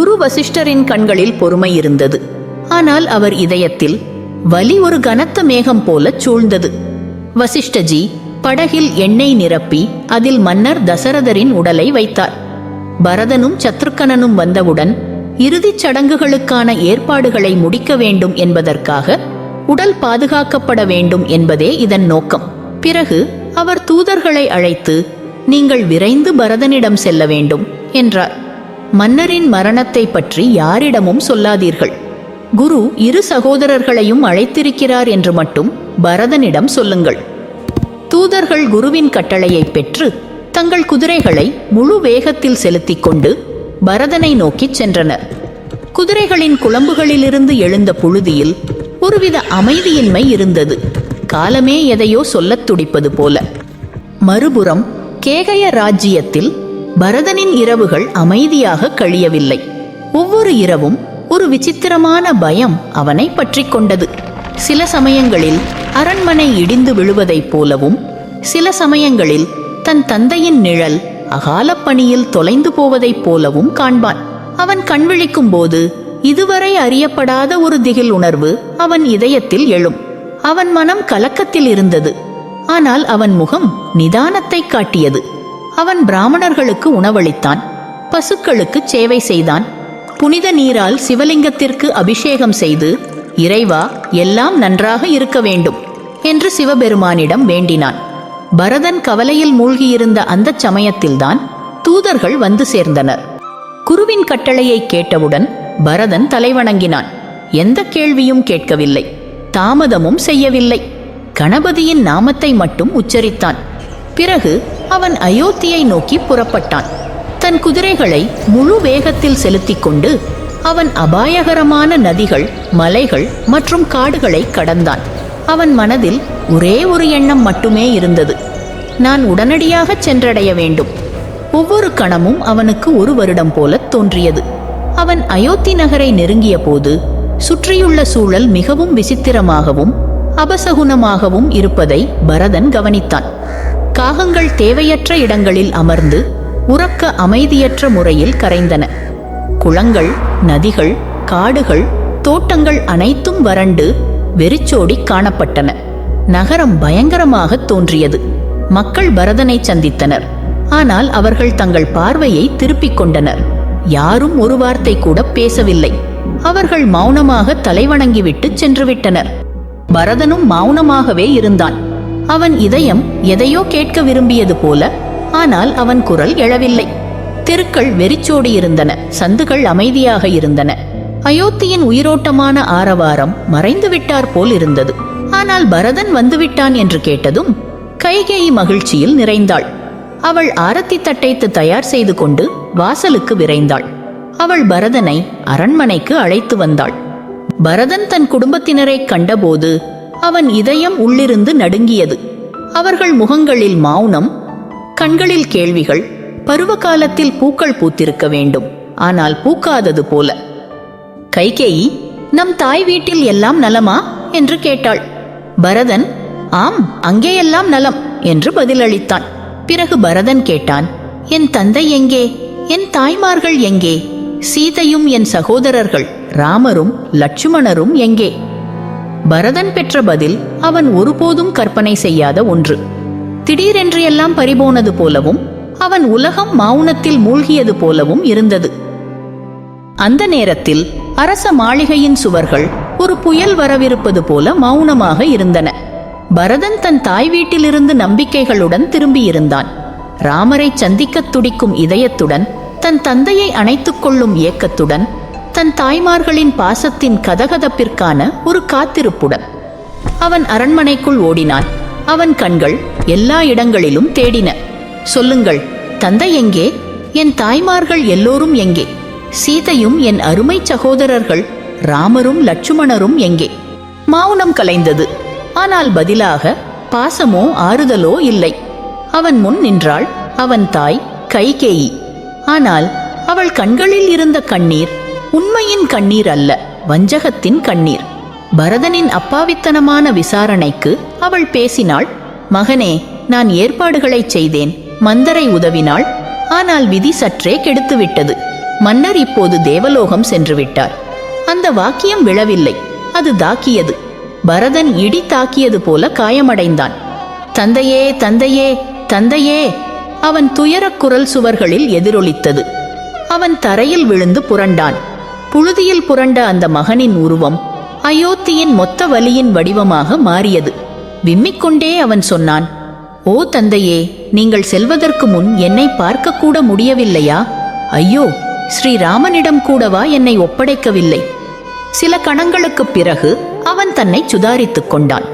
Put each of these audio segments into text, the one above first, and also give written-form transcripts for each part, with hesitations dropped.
குரு வசிஷ்டரின் கண்களில் பொறுமை இருந்தது. ஆனால் அவர் இதயத்தில் வலி ஒரு கனத்த மேகம் போல சூழ்ந்தது. வசிஷ்டஜி படகில் எண்ணெய் நிரப்பி அதில் மன்னர் தசரதரின் உடலை வைத்தார். பரதனும் சத்ருக்கனனும் வந்தவுடன் இறுதிச் சடங்குகளுக்கான ஏற்பாடுகளை முடிக்க வேண்டும் என்பதற்காக உடல் பாதுகாக்கப்பட வேண்டும் என்பதே இதன் நோக்கம். பிறகு அவர் தூதர்களை அழைத்து, நீங்கள் விரைந்து பரதனிடம் செல்ல வேண்டும் என்றார். மன்னரின் மரணத்தை பற்றி யாரிடமும் சொல்லாதீர்கள். குரு இரு சகோதரர்களையும் அழைத்திருக்கிறார் என்று மட்டும் பரதனிடம் சொல்லுங்கள். தூதர்கள் குருவின் கட்டளையை பெற்று தங்கள் குதிரைகளை முழு வேகத்தில் செலுத்திக் கொண்டு பரதனை நோக்கிச் சென்றனர். குதிரைகளின் குளம்புகளிலிருந்து எழுந்த புழுதியில் ஒருவித அமைதியின்மை இருந்தது. காலமே எதையோ சொல்லத் துடிப்பது போல. மறுபுறம் கேகய ராஜ்ஜியத்தில் பரதனின் இரவுகள் அமைதியாக கழியவில்லை. ஒவ்வொரு இரவும் ஒரு விசித்திரமான பயம் அவனை பற்றி கொண்டது. சில சமயங்களில் அரண்மனை இடிந்து விழுவதைப் போலவும், சில சமயங்களில் தன் தந்தையின் நிழல் அகாலப்பணியில் தொலைந்து போவதைப் போலவும் காண்பான். அவன் கண்விழிக்கும் போது இதுவரை அறியப்படாத ஒரு திகில் உணர்வு அவன் இதயத்தில் எழும். அவன் மனம் கலக்கத்தில் இருந்தது. ஆனால் அவன் முகம் நிதானத்தை காட்டியது. அவன் பிராமணர்களுக்கு உணவளித்தான், பசுக்களுக்கு சேவை செய்தான், புனித நீரால் சிவலிங்கத்திற்கு அபிஷேகம் செய்து, இறைவா, எல்லாம் நன்றாக இருக்க வேண்டும் என்று சிவபெருமானிடம் வேண்டினான். பரதன் கவலையில் மூழ்கியிருந்த அந்த சமயத்தில்தான் தூதர்கள் வந்து சேர்ந்தனர். குருவின் கட்டளையை கேட்டவுடன் பரதன் தலைவணங்கினான். எந்த கேள்வியும் கேட்கவில்லை, தாமதமும் செய்யவில்லை. கணபதியின் நாமத்தை மட்டும் உச்சரித்தான். பிறகு அவன் அயோத்தியை நோக்கி புறப்பட்டான். தன் குதிரைகளை முழு வேகத்தில் செலுத்திக் கொண்டு அவன் அபாயகரமான நதிகள், மலைகள் மற்றும் காடுகளை கடந்தான். அவன் மனதில் ஒரே ஒரு எண்ணம் மட்டுமே இருந்தது: நான் உடனடியாக சென்றடைய வேண்டும். ஒவ்வொரு கணமும் அவனுக்கு ஒரு வருடம் போல தோன்றியது. அவன் அயோத்தி நகரை நெருங்கிய போது சுற்றியுள்ள சூழல் மிகவும் விசித்திரமாகவும் அபசகுனமாகவும் இருப்பதை பரதன் கவனித்தான். காகங்கள் தேவையற்ற இடங்களில் அமர்ந்து உறக்க அமைதியற்ற முறையில் கரைந்தன. குளங்கள், நதிகள், காடுகள், தோட்டங்கள் அனைத்தும் வறண்டு வெறிச்சோடி காணப்பட்டன. நகரம் பயங்கரமாக தோன்றியது. மக்கள் பரதனை சந்தித்தனர். ஆனால் அவர்கள் தங்கள் பார்வையை திருப்பிக் கொண்டனர். யாரும் ஒரு வார்த்தை கூட பேசவில்லை. அவர்கள் மௌனமாக தலைவணங்கிவிட்டு சென்றுவிட்டனர். பரதனும் மௌனமாகவே இருந்தான். அவன் இதயம் எதையோ கேட்க விரும்பியது போல, ஆனால் அவன் குரல் எழவில்லை. தெருக்கள் வெறிச்சோடி இருந்தன, சந்துகள் அமைதியாக இருந்தன. அயோத்தியின் உயிரோட்டமான ஆரவாரம் மறைந்துவிட்டார் போல் இருந்தது. ஆனால் பரதன் வந்துவிட்டான் என்று கேட்டதும் கைகேயி மகிழ்ச்சியில் நிறைந்தாள். அவள் ஆரத்தி தட்டைத்து தயார் செய்து கொண்டு வாசலுக்கு விரைந்தாள். அவள் பரதனை அரண்மனைக்கு அழைத்து வந்தாள். பரதன் தன் குடும்பத்தினரை கண்டபோது அவன் இதயம் உள்ளிருந்து நடுங்கியது. அவர்கள் முகங்களில் மௌனம், கண்களில் கேள்விகள். பருவ காலத்தில் பூக்கள் பூத்திருக்க வேண்டும், ஆனால் பூக்காதது போல. கைகேயி, நம் தாய் வீட்டில் எல்லாம் நலமா என்று கேட்டாள். பரதன், ஆம், அங்கேயெல்லாம் நலம் என்று பதிலளித்தான். பிறகு பரதன் கேட்டான், என் தந்தை எங்கே? என் தாய்மார்கள் எங்கே? சீதையும் என் சகோதரர்கள் ராமரும் லட்சுமணரும் எங்கே? பரதன் பெற்ற பதில் அவன் ஒருபோதும் கற்பனை செய்யாத ஒன்று. திடீரென்று எல்லாம் பறிபோனது போலவும் அவன் உலகம் மௌனத்தில் மூழ்கியது போலவும் இருந்தது. அந்த நேரத்தில் அரச மாளிகையின் சுவர்கள் ஒரு புயல் வரவிருப்பது போல மௌனமாக இருந்தன. பரதன் தன் தாய் வீட்டிலிருந்து நம்பிக்கைகளுடன் திரும்பியிருந்தான். ராமரை சந்திக்கத் துடிக்கும் இதயத்துடன், தன் தந்தையை அணைத்துக் கொள்ளும் ஏக்கத்துடன், தன் தாய்மார்களின் பாசத்தின் கதகதப்பிற்கான ஒரு காத்திருப்புடன் அவன் அரண்மனைக்குள் ஓடினான். அவன் கண்கள் எல்லா இடங்களிலும் தேடின. சொல்லுங்கள், தந்தை எங்கே? என் தாய்மார்கள் எல்லோரும் எங்கே? சீதையும் என் அருமை சகோதரர்கள் ராமரும் லட்சுமணரும் எங்கே? மௌனம் கலைந்தது. ஆனால் பதிலாக பாசமோ ஆறுதலோ இல்லை. அவன் முன் நின்றாள் அவன் தாய் கைகேயி. ஆனால் அவள் கண்களில் இருந்த கண்ணீர் உண்மையின் கண்ணீர் அல்ல, வஞ்சகத்தின் கண்ணீர். பரதனின் அப்பாவித்தனமான விசாரணைக்கு அவள் பேசினாள். மகனே, நான் ஏற்பாடுகளை செய்தேன், மந்தரை உதவினாள். ஆனால் விதி சற்றே கெடுத்துவிட்டது. மன்னர் இப்போது தேவலோகம் சென்று விட்டார். அந்த வாக்கியம் விழவில்லை, அது தாக்கியது. பரதன் இடி தாக்கியது போல காயமடைந்தான். தந்தையே, தந்தையே, தந்தையே! அவன் துயரக் குரல் சுவர்களில் எதிரொலித்தது. அவன் தரையில் விழுந்து புரண்டான். புழுதியில் புரண்ட அந்த மகனின் உருவம் அயோத்தியின் மொத்த வலியின் வடிவமாக மாறியது. விம்மிக்கொண்டே அவன் சொன்னான், ஓ தந்தையே, நீங்கள் செல்வதற்கு முன் என்னை பார்க்கக்கூட முடியவில்லையா? ஐயோ, ஸ்ரீராமனிடம் கூடவா என்னை ஒப்படைக்கவில்லை? சில கணங்களுக்குப் பிறகு அவன் தன்னை சுதாரித்துக் கொண்டான்.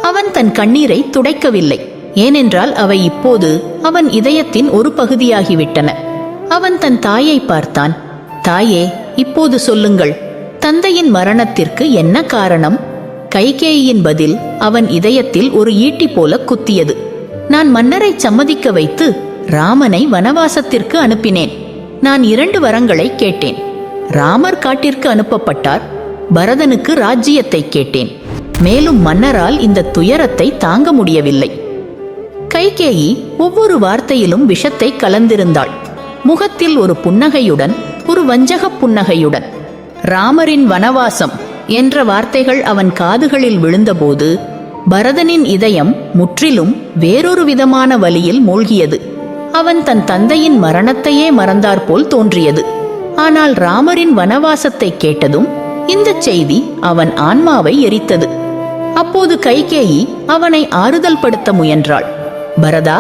அவன் தன் கண்ணீரை துடைக்கவில்லை, ஏனென்றால் அவை இப்போது அவன் இதயத்தின் ஒரு பகுதியாகிவிட்டன. அவன் தன் தாயை பார்த்தான். தாயே, இப்போது சொல்லுங்கள், தந்தையின் மரணத்திற்கு என்ன காரணம்? கைகேயியின் பதில் அவன் இதயத்தில் ஒரு ஈட்டி போல குத்தியது. நான் மன்னரை சம்மதிக்க வைத்து ராமனை வனவாசத்திற்கு அனுப்பினேன். நான் 2 வரங்களை கேட்டேன். ராமர் காட்டிற்கு அனுப்பப்பட்டார். பரதனுக்கு ராஜ்ஜியத்தை கேட்டேன். மேலும் மன்னரால் இந்த துயரத்தை தாங்க முடியவில்லை. கைகேயி ஒவ்வொரு வார்த்தையிலும் விஷத்தை கலந்திருந்தாள். முகத்தில் ஒரு புன்னகையுடன், ஒரு வஞ்சகப் புன்னகையுடன். ராமரின் வனவாசம் என்ற வார்த்தைகள் அவன் காதுகளில் விழுந்தபோது பரதனின் இதயம் முற்றிலும் வேறொரு விதமான வலியில் மூழ்கியது. அவன் தன் தந்தையின் மரணத்தையே மறந்தாற்போல் தோன்றியது. ஆனால் ராமரின் வனவாசத்தை கேட்டதும் இந்த செய்தி அவன் ஆன்மாவை எரித்தது. அப்போது கைகேயி அவனை ஆறுதல் படுத்த முயன்றாள். பரதா,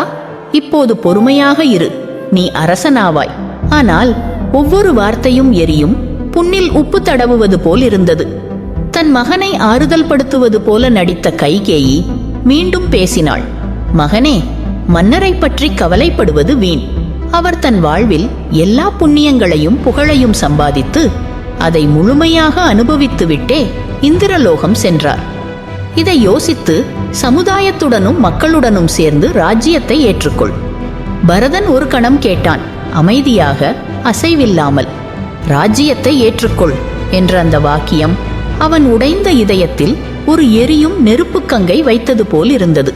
இப்போது பொறுமையாக இரு. நீ அரசனாவாய். ஆனால் ஒவ்வொரு வார்த்தையும் எரியும் புண்ணில் உப்பு தடவுவது போல் இருந்தது. தன் மகனை ஆறுதல் படுத்துவது போல நடித்த கைகேயி மீண்டும் பேசினாள். மகனே, மன்னரை பற்றி கவலைப்படுவது வீண். அவர் தன் வாழ்வில் எல்லா புண்ணியங்களையும் புகழையும் சம்பாதித்து அதை முழுமையாக அனுபவித்துவிட்டே இந்திரலோகம் சென்றார். இதை யோசித்து சமுதாயத்துடனும் மக்களுடனும் சேர்ந்து ராஜ்யத்தை ஏற்றுக்கொள். பரதன் ஒரு கணம் கேட்டான், அமைதியாக, அசைவில்லாமல். ராஜ்யத்தை ஏற்றுக்கொள் என்ற அந்த வாக்கியம் அவன் உடைந்த இதயத்தில் ஒரு எரியும் நெருப்புக்கங்கை வைத்தது போல் இருந்தது.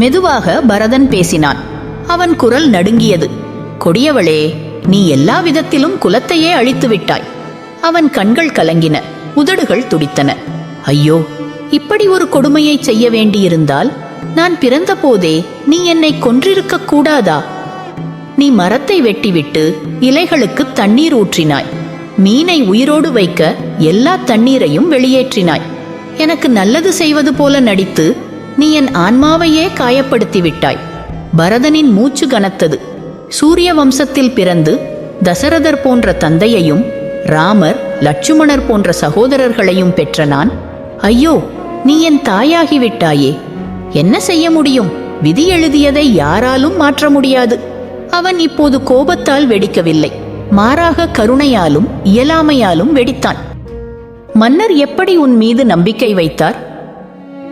மெதுவாக பரதன் பேசினான். அவன் குரல் நடுங்கியது. கொடியவளே, நீ எல்லா விதத்திலும் குலத்தையே அழித்து விட்டாய். அவன் கண்கள் கலங்கின, உதடுகள் துடித்தன. ஐயோ, இப்படி ஒரு கொடுமையை செய்ய வேண்டியிருந்தால் நான் பிறந்த போதே நீ என்னை கொன்றிருக்க கூடாதா? நீ மரத்தை வெட்டிவிட்டு இலைகளுக்கு தண்ணீர் ஊற்றினாய். மீனை உயிரோடு வைக்க எல்லா தண்ணீரையும் வெளியேற்றினாய். எனக்கு நல்லது செய்வது போல நடித்து நீ என் ஆன்மாவையே காயப்படுத்தி விட்டாய். பரதனின் மூச்சு கனத்தது. சூரிய வம்சத்தில் பிறந்து தசரதர் போன்ற தந்தையையும் ராமர், லட்சுமணர் போன்ற சகோதரர்களையும் பெற்ற நான், ஐயோ, நீ என் தாயாகிவிட்டாயே. என்ன செய்ய முடியும்? விதி எழுதியதை யாராலும் மாற்ற முடியாது. அவன் இப்போது கோபத்தால் வெடிக்கவில்லை, மாறாக கருணையாலும் இயலாமையாலும் வெடித்தான். மன்னர் எப்படி உன் மீது நம்பிக்கை வைத்தார்?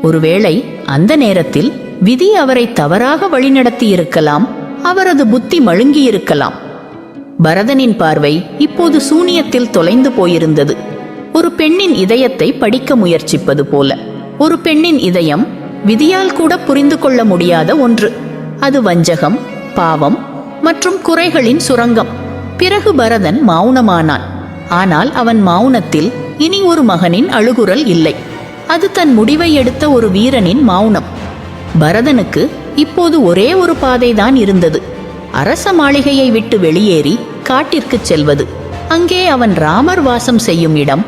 ஒருவேளை அந்த நேரத்தில் விதி அவரை தவறாக வழிநடத்தி இருக்கலாம். அவரது புத்தி மழுங்கியிருக்கலாம். பரதனின் பார்வை இப்போது சூனியத்தில் தொலைந்து போயிருந்தது. ஒரு பெண்ணின் இதயத்தை படிக்க முயற்சிப்பது போல. ஒரு பெண்ணின் இதயம் விதியால் கூட புரிந்து கொள்ள முடியாத ஒன்று. அது வஞ்சகம், பாவம் மற்றும் குறைகளின் சுரங்கம். பிறகு பரதன் மௌனமானான். ஆனால் அவன் மௌனத்தில் இனி ஒரு மகனின் அழுகுரல் இல்லை. அது தன் முடிவை எடுத்த ஒரு வீரனின் மௌனம். பரதனுக்கு இப்போது ஒரே ஒரு பாதைதான் இருந்தது. அரச மாளிகையை விட்டு வெளியேறி காட்டிற்கு செல்வது. அங்கே அவன் ராமர் வாசம் செய்யும் இடம்.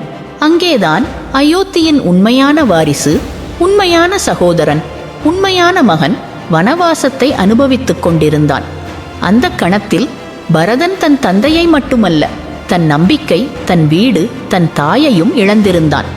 அங்கேதான் அயோத்தியின் உண்மையான வாரிசு, உண்மையான சகோதரன், உண்மையான மகன் வனவாசத்தை அனுபவித்துக் கொண்டிருந்தான். அந்த கணத்தில் பரதன் தன் தந்தையை மட்டுமல்ல, தன் நம்பிக்கை, தன் வீடு, தன் தாயையும் இழந்திருந்தான்.